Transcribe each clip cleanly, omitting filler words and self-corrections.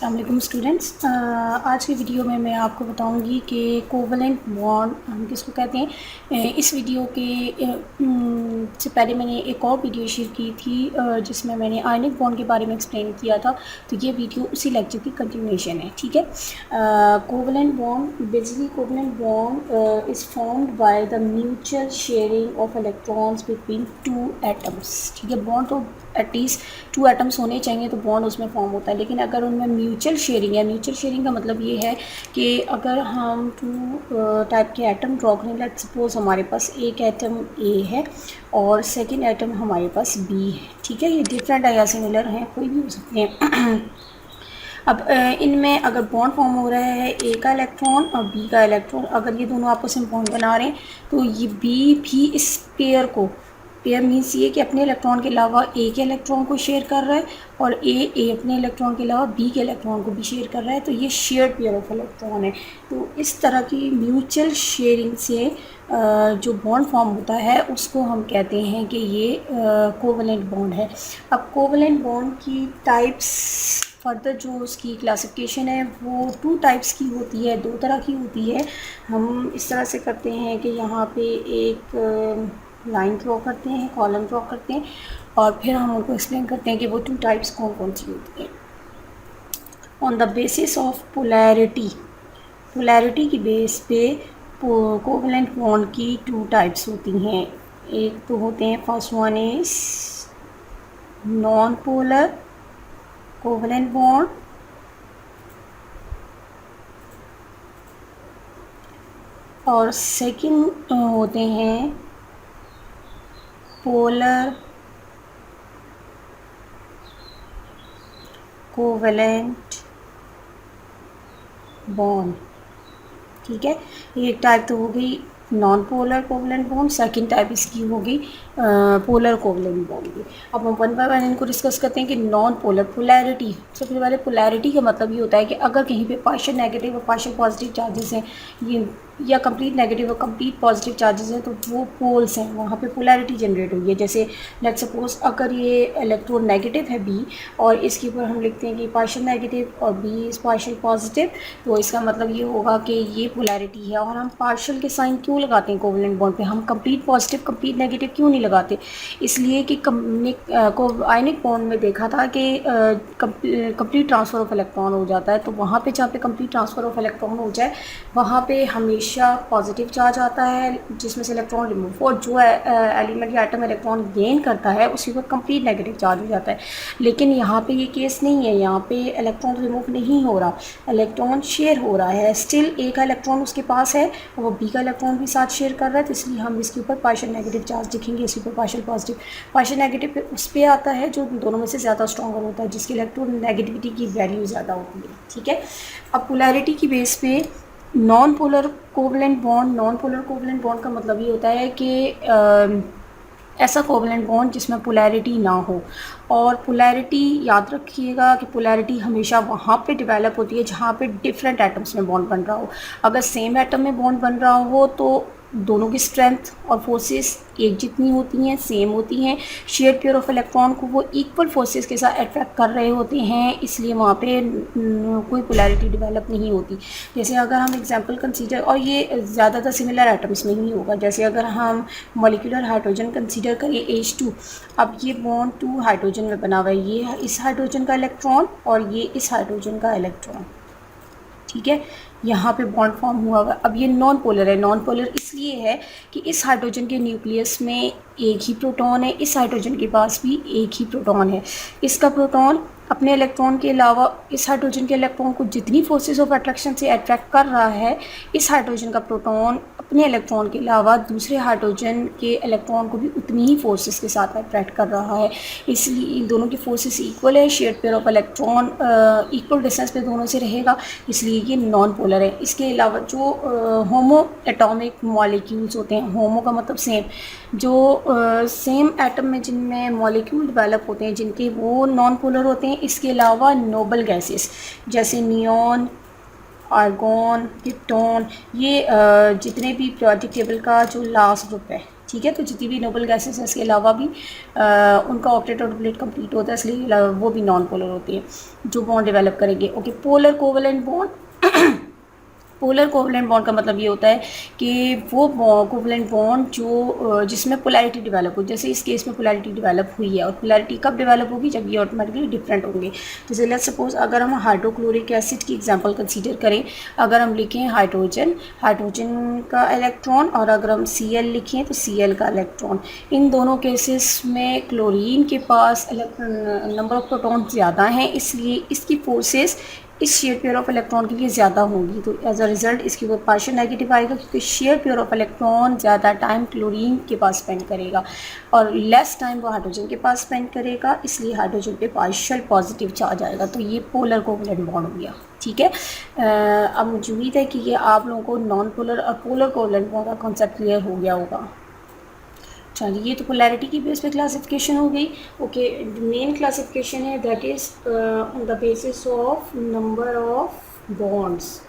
अस्सलाम वालेकुम स्टूडेंट्स। आज की वीडियो में मैं आपको बताऊंगी कि कोवलेंट बॉन्ड हम किसको कहते हैं। इस वीडियो के से पहले मैंने एक और वीडियो शेयर की थी जिसमें मैंने आयनिक बॉन्ड के बारे में एक्सप्लेन किया था, तो ये वीडियो उसी लेक्चर की कंटिन्यूएशन है। ठीक है। Covalent bond basically covalent bond is formed by the mutual sharing of electrons between two atoms. ठीक है। बॉन्ड तो एटलीस्ट टू एटम्स होने चाहिए तो बॉन्ड उसमें फॉर्म होता है, लेकिन अगर उनमें म्यूचुअल शेयरिंग है, म्यूचुअल शेयरिंग का मतलब ये है कि अगर हम टू टाइप के एटम ड्रॉ करें, लेट सपोज हमारे पास एक एटम ए है और सेकंड एटम हमारे पास बी है। ठीक है। ये डिफरेंट है या सिमिलर हैं, कोई भी हो सकते हैं। अब इनमें अगर बॉन्ड फॉर्म हो रहा है ए का इलेक्ट्रॉन और बी का इलेक्ट्रॉन, अगर ये दोनों आपस में बॉन्ड बना रहे हैं तो ये बी भी इस पेयर को, पेयर मीन्स ये कि अपने इलेक्ट्रॉन के अलावा ए के इलेक्ट्रॉन को शेयर कर रहा है और ए अपने इलेक्ट्रॉन के अलावा बी के इलेक्ट्रॉन को भी शेयर कर रहा है, तो ये शेयर्ड पेयर ऑफ इलेक्ट्रॉन है। तो इस तरह की म्यूचुअल शेयरिंग से जो बॉन्ड फॉर्म होता है उसको हम कहते हैं कि ये कोवलेंट बॉन्ड है। अब कोवलेंट बॉन्ड की टाइप्स फर्दर जो उसकी क्लासिफिकेशन है वो टू टाइप्स की होती है, दो तरह की होती है। हम इस तरह से करते हैं कि यहाँ पे एक लाइन ड्रॉ करते हैं, कॉलम ड्रॉ करते हैं और फिर हम उनको एक्सप्लेन करते हैं कि वो टू टाइप्स कौन कौन सी होती हैं। On the basis of polarity, polarity की बेस पे कोवलेंट बॉन्ड की टू टाइप्स होती हैं। एक तो होते हैं, first one is non polar covalent bond और सेकंड होते हैं पोलर कोवलेंट बॉन्ड। ठीक है। एक टाइप तो हो गई non polar covalent bond, second type इसकी हो गई पोलर कोवलेंट बॉन्ड की। अब हम वन बाय वन इनको डिस्कस करते हैं कि नॉन पोलर पोलैरिटी। सबसे पहले पोलैरिटी का मतलब ये होता है कि अगर कहीं पे पार्शियल नेगेटिव और पार्शियल पॉजिटिव चार्जेस हैं ये, या कंप्लीट नेगेटिव और कंप्लीट पॉजिटिव चार्जेस हैं, तो वो पोल्स हैं, वहाँ पे पोलैरिटी जनरेट हुई है। जैसे लेट सपोज अगर ये इलेक्ट्रॉन नेगेटिव है बी और इसके ऊपर हम लिखते हैं कि पार्शियल नेगेटिव और बी इज़ पार्शियल पॉजिटिव, तो इसका मतलब ये होगा कि ये पोलैरिटी है। और हम पार्शियल के साइन क्यों लगाते हैं कोवलेंट बॉन्ड पे, हम कंप्लीट पॉजिटिव कंप्लीट नेगेटिव क्यों नहीं लगाते? इसलिए कि आयनिक बॉन्ड में देखा था कि कंप्लीट ट्रांसफ़र ऑफ इलेक्ट्रॉन हो जाता है, तो वहाँ पे जहाँ पे कंप्लीट ट्रांसफ़र ऑफ इलेक्ट्रॉन हो जाए वहाँ पे हमेशा पॉजिटिव चार्ज आता है जिसमें से इलेक्ट्रॉन रिमूव, और जो एलिमेंट या एटम इलेक्ट्रॉन गेन करता है उसी पर कंप्लीट नेगेटिव चार्ज हो जाता है। लेकिन यहाँ पे ये केस नहीं है, यहाँ पे इलेक्ट्रॉन रिमूव नहीं हो रहा, इलेक्ट्रॉन शेयर हो रहा है। स्टिल ए का इलेक्ट्रॉन उसके पास है और वो बी का इलेक्ट्रॉन भी साथ शेयर कर रहा है, तो इसलिए हम इसके ऊपर पार्शियल नेगेटिव चार्ज लिखेंगे, इसके ऊपर पार्शियल पॉजिटिव। पार्शियल नेगेटिव उस पर आता है जो दोनों में से ज़्यादा स्ट्रॉन्गर होता है, जिसकी इलेक्ट्रॉन नेगेटिविटी की वैल्यू ज़्यादा होती है। ठीक है। अब पोलैरिटी की बेस पे non polar covalent bond, non polar covalent bond का मतलब ये होता है कि ऐसा कोवलेंट बॉन्ड जिसमें पोलैरिटी ना हो। और पोलैरिटी याद रखिएगा कि पोलैरिटी हमेशा वहाँ पे डेवलप होती है जहाँ पे डिफरेंट एटम्स में बॉन्ड बन रहा हो। अगर सेम एटम में बॉन्ड बन रहा हो तो दोनों की स्ट्रेंथ और फोर्सेस एक जितनी होती हैं, सेम होती हैं। शेयर पेयर ऑफ इलेक्ट्रॉन को वो इक्वल फोर्सेस के साथ अट्रैक्ट कर रहे होते हैं, इसलिए वहाँ पे कोई पोलैरिटी डेवलप नहीं होती। जैसे अगर हम एग्जांपल कंसीडर, और ये ज़्यादातर सिमिलर एटम्स में ही होगा, जैसे अगर हम मॉलिक्यूलर हाइड्रोजन कंसीडर करें H2, अब ये बॉन्ड 2 हाइड्रोजन में बना हुआ है, ये इस हाइड्रोजन का इलेक्ट्रॉन और ये इस हाइड्रोजन का इलेक्ट्रॉन। ठीक है। यहाँ पे बॉन्ड फॉर्म हुआ हुआ। अब ये नॉन पोलर है। नॉन पोलर इसलिए है कि इस हाइड्रोजन के न्यूक्लियस में एक ही प्रोटॉन है, इस हाइड्रोजन के पास भी एक ही प्रोटॉन है। इसका प्रोटॉन अपने इलेक्ट्रॉन के अलावा इस हाइड्रोजन के इलेक्ट्रॉन को जितनी फोर्सेस ऑफ अट्रैक्शन से अट्रैक्ट कर रहा है, इस हाइड्रोजन का प्रोटॉन अपने इलेक्ट्रॉन के अलावा दूसरे हाइड्रोजन के इलेक्ट्रॉन को भी उतनी ही फोर्सेस के साथ अट्रैक्ट कर रहा है। इसलिए इन दोनों की फोर्सेस इक्वल है, shared pair of electron equal distance पे दोनों से रहेगा, इसलिए ये नॉन पोलर है। इसके अलावा जो होमो एटॉमिक मॉलिक्यूल्स होते हैं, होमो का मतलब सेम, जो सेम एटम में जिनमें मॉलिक्यूल डेवलप होते हैं जिनके, वो नॉन पोलर होते हैं। इसके अलावा नोबल गैसेस जैसे नियॉन, आर्गॉन, क्रिप्टॉन, ये जितने भी पीरियोडिक टेबल का जो लास्ट ग्रुप है, ठीक है। तो जितनी भी नोबल गैसेस हैं इसके अलावा भी उनका ऑक्टेट और डुप्लेट कंप्लीट होता है, इसलिए वो भी नॉन पोलर होती है जो बॉन्ड डेवलप करेंगे। Okay, polar covalent bond polar covalent bond का मतलब ये होता है कि वो कोवलेंट बॉन्ड जो जिसमें पोलैरिटी डेवलप हो, जैसे इस केस में पोलैरिटी डेवलप हुई है, और पोलैरिटी कब डेवलप होगी, जब ये ऑटोमेटिकली डिफरेंट होंगे। जैसे लेट्स सपोज अगर हम हाइड्रोक्लोरिक एसिड की एग्जांपल कंसीडर करें, अगर हम लिखें हाइड्रोजन का इलेक्ट्रॉन, और अगर हम Cl लिखें तो Cl का इलेक्ट्रॉन, इन दोनों केसेस में क्लोरीन के पास नंबर ऑफ प्रोटॉन ज़्यादा हैं, इसलिए इसकी फोर्सेस इस शेयर पेयर ऑफ इलेक्ट्रॉन के लिए ज़्यादा होंगी। तो एज अ रिजल्ट इसकी वो पार्शियल नेगेटिव आएगा, क्योंकि शेयर पेयर ऑफ इलेक्ट्रॉन ज़्यादा टाइम क्लोरीन के पास स्पेंड करेगा और लेस टाइम वो हाइड्रोजन के पास स्पेंड करेगा, इसलिए हाइड्रोजन पे पार्शियल पॉजिटिव चार्ज आएगा। तो ये पोलर कोवलेंट बॉन्ड हो गया। ठीक है, अब मुझे उम्मीद है कि ये आप लोगों को नॉन पोलर और पोलर कोवलेंट बॉन्ड का कॉन्सेप्ट क्लियर हो गया होगा। चलिए, ये तो पोलैरिटी की बेस पे क्लासिफिकेशन हो गई। ओके, मेन क्लासिफिकेशन है that is on the basis of number of bonds,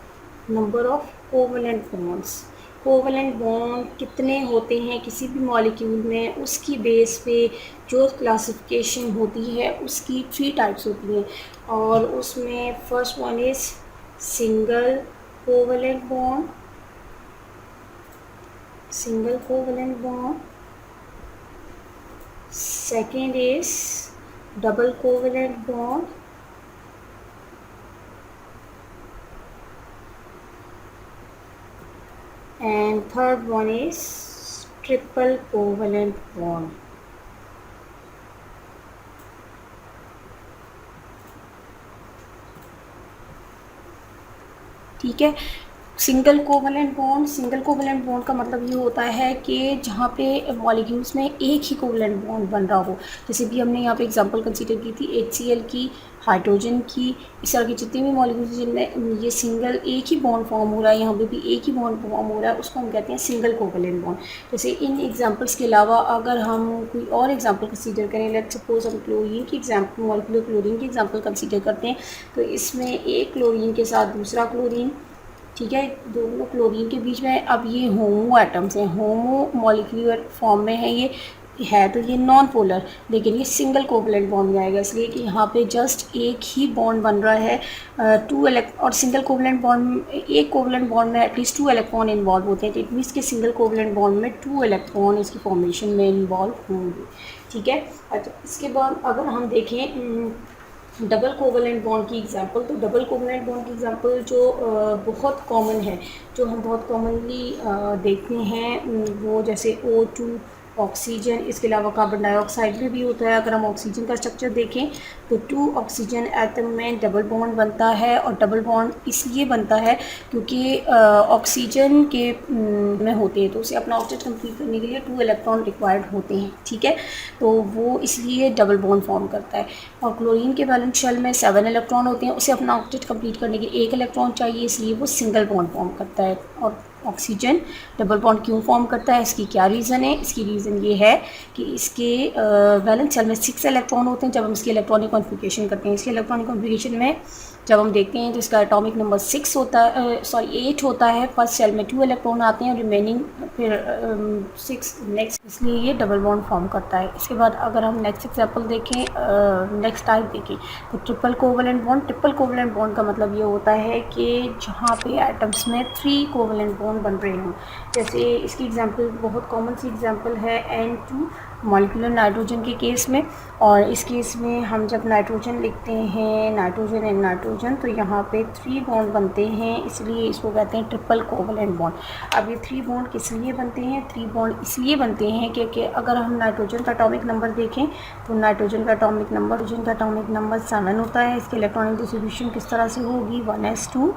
number of covalent bonds. Covalent bond कितने होते हैं किसी भी मॉलिक्यूल में, उसकी बेस पे जो क्लासिफिकेशन होती है उसकी 3 टाइप्स होती हैं, और उसमें first one is single covalent bond, single covalent bond. Second is double covalent bond, and third one is triple covalent bond. ठीक है, सिंगल कोवेलेंट बॉन्ड का मतलब ये होता है कि जहाँ पे मॉलिक्यूल्स में एक ही कोवेलेंट बॉन्ड बन रहा हो। जैसे भी हमने यहाँ पे एग्जांपल कंसीडर की थी HCl की, हाइड्रोजन की, इस तरह की जितनी भी मॉलिक्यूल्स जिनमें ये सिंगल एक ही बॉन्ड फॉर्म हो रहा है, यहाँ पे भी एक ही बॉन्ड फॉर्म हो रहा है, उसको हम कहते हैं सिंगल कोवेलेंट बॉन्ड। जैसे इन एग्जांपल्स के अलावा अगर हम कोई और एग्जांपल कंसीडर करें, लेट्स सपोज हम क्लोरीन की एग्जांपल, मॉलिक्यूलर क्लोरीन की एग्जांपल कंसीडर करते हैं, तो इसमें एक क्लोरीन के साथ दूसरा क्लोरीन, ठीक है, दोनों क्लोरीन के बीच में अब ये होमो एटम्स हैं, होमो मॉलिक्यूलर फॉर्म में है, ये है तो ये नॉन पोलर, लेकिन ये सिंगल कोवलेंट बॉन्ड में आएगा, इसलिए कि यहाँ पे जस्ट एक ही बॉन्ड बन रहा है, और सिंगल कोवलेंट बॉन्ड, एक कोवलेंट बॉन्ड में एटलीस्ट 2 इलेक्ट्रॉन इन्वॉल्व होते हैं, तो इट मीन्स के सिंगल कोवलेंट बॉन्ड में 2 इलेक्ट्रॉन इसकी फॉर्मेशन में इन्वॉल्व होंगे। ठीक है, अच्छा, इसके बाद अगर हम देखें डबल कोवेलेंट बॉन्ड की एग्जांपल, तो डबल कोवेलेंट बॉन्ड की एग्जांपल जो बहुत कॉमन है, जो हम बहुत कॉमनली देखते हैं, वो जैसे O2, ऑक्सीजन, इसके अलावा कार्बन डाइऑक्साइड में भी होता है। अगर हम ऑक्सीजन का स्ट्रक्चर देखें तो 2 ऑक्सीजन एटम में डबल बॉन्ड बनता है, और डबल बॉन्ड इसलिए बनता है क्योंकि ऑक्सीजन के में होते हैं, तो उसे अपना ऑक्टेट कंप्लीट करने के लिए 2 इलेक्ट्रॉन रिक्वायर्ड होते हैं। ठीक है, तो वो इसलिए डबल बॉन्ड फॉर्म करता है। और क्लोरीन के वैलेंस शेल में 7 इलेक्ट्रॉन होते हैं, उसे अपना ऑक्टेट कंप्लीट करने के लिए 1 इलेक्ट्रॉन चाहिए, इसलिए वो सिंगल बॉन्ड फॉर्म करता है। और ऑक्सीजन डबल बॉन्ड क्यों फॉर्म करता है, इसकी क्या रीज़न है? इसकी रीज़न ये है कि इसके वैलेंस शेल में 6 इलेक्ट्रॉन होते हैं। जब हम इसकी इलेक्ट्रॉनिक कॉन्फ़िगरेशन करते हैं, इसके इलेक्ट्रॉनिक कॉन्फ़िगरेशन में जब हम देखते हैं तो इसका एटॉमिक नंबर 6 होता है, 8 होता है। फर्स्ट शेल में 2 इलेक्ट्रॉन आते हैं और रिमेनिंग फिर 6 नेक्स्ट, इसलिए ये डबल बॉन्ड फॉर्म करता है। इसके बाद अगर हम नेक्स्ट एग्जांपल देखें, नेक्स्ट टाइप देखें, तो triple covalent bond. Triple covalent bond का मतलब ये होता है कि जहाँ पे एटम्स में 3 कोवेलेंट बॉन्ड बन रहे हों। जैसे इसकी एग्जांपल, बहुत कॉमन सी एग्जांपल है N2 मॉलिक्यूलर नाइट्रोजन के केस में। और इस केस में हम जब नाइट्रोजन लिखते हैं, नाइट्रोजन एंड नाइट्रोजन, तो यहाँ पे 3 बॉन्ड बनते हैं, इसलिए इसको कहते हैं ट्रिपल कोवेलेंट बॉन्ड। अब ये 3 बॉन्ड किस लिए बनते हैं? 3 बॉन्ड इसलिए बनते हैं क्योंकि अगर हम नाइट्रोजन का एटॉमिक नंबर देखें तो नाइट्रोजन का एटॉमिक नंबर 7 होता है। इसके इलेक्ट्रॉनिक डिस्ट्रीब्यूशन किस तरह से होगी? 1s2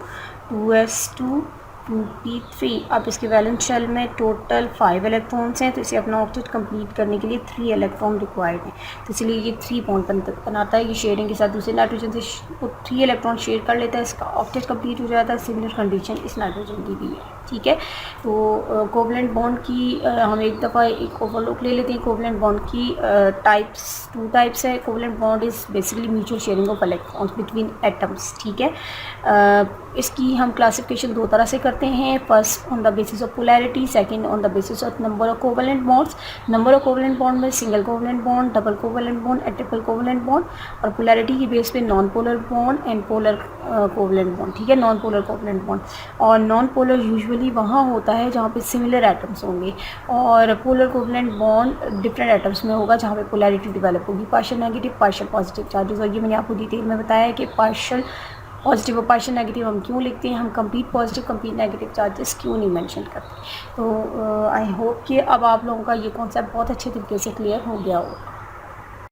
2s2 2p3। अब इसके वैलेंस शेल में टोटल 5 इलेक्ट्रॉन्स हैं, तो इसे अपना ऑक्टेट कंप्लीट करने के लिए 3 इलेक्ट्रॉन रिक्वायर्ड हैं, तो इसलिए ये 3 बॉन्ड बनाता है। ये शेयरिंग के साथ दूसरे नाइट्रोजन से 3 इलेक्ट्रॉन शेयर कर लेता है, इसका ऑक्टेट कंप्लीट हो जाता है। सिमिलर कंडीशन इस नाइट्रोजन की भी है। ठीक है। तो कोवलेंट बॉन्ड की हम एक दफ़ा एक ओवरलुक ले लेते हैं। कोवलेंट बॉन्ड की टू टाइप्स है। Covalent bond is basically mutual sharing of electrons between atoms, ठीक है। इसकी हम क्लासिफिकेशन दो तरह से करते हैं। First on the basis of polarity, second on the basis of number of covalent bonds. Number of covalent bond में single covalent bond, double covalent bond and triple covalent bond, और पोलैरिटी की base पे non polar bond and polar covalent bond, ठीक है, non polar covalent bond. और non polar usually वहाँ होता है जहाँ पे सिमिलर एटम्स होंगे, और polar covalent bond different atoms में होगा जहाँ पे पोलैरिटी डेवलप होगी, partial negative partial positive charges. और ये मैंने आपको डिटेल में बताया है कि पार्शियल पॉजिटिव और पार्शियल नेगेटिव हम क्यों लिखते हैं, हम complete positive complete negative charges क्यों नहीं मेंशन करते। तो आई होप कि अब आप लोगों का ये कॉन्सेप्ट बहुत अच्छे तरीके से क्लियर हो गया होगा।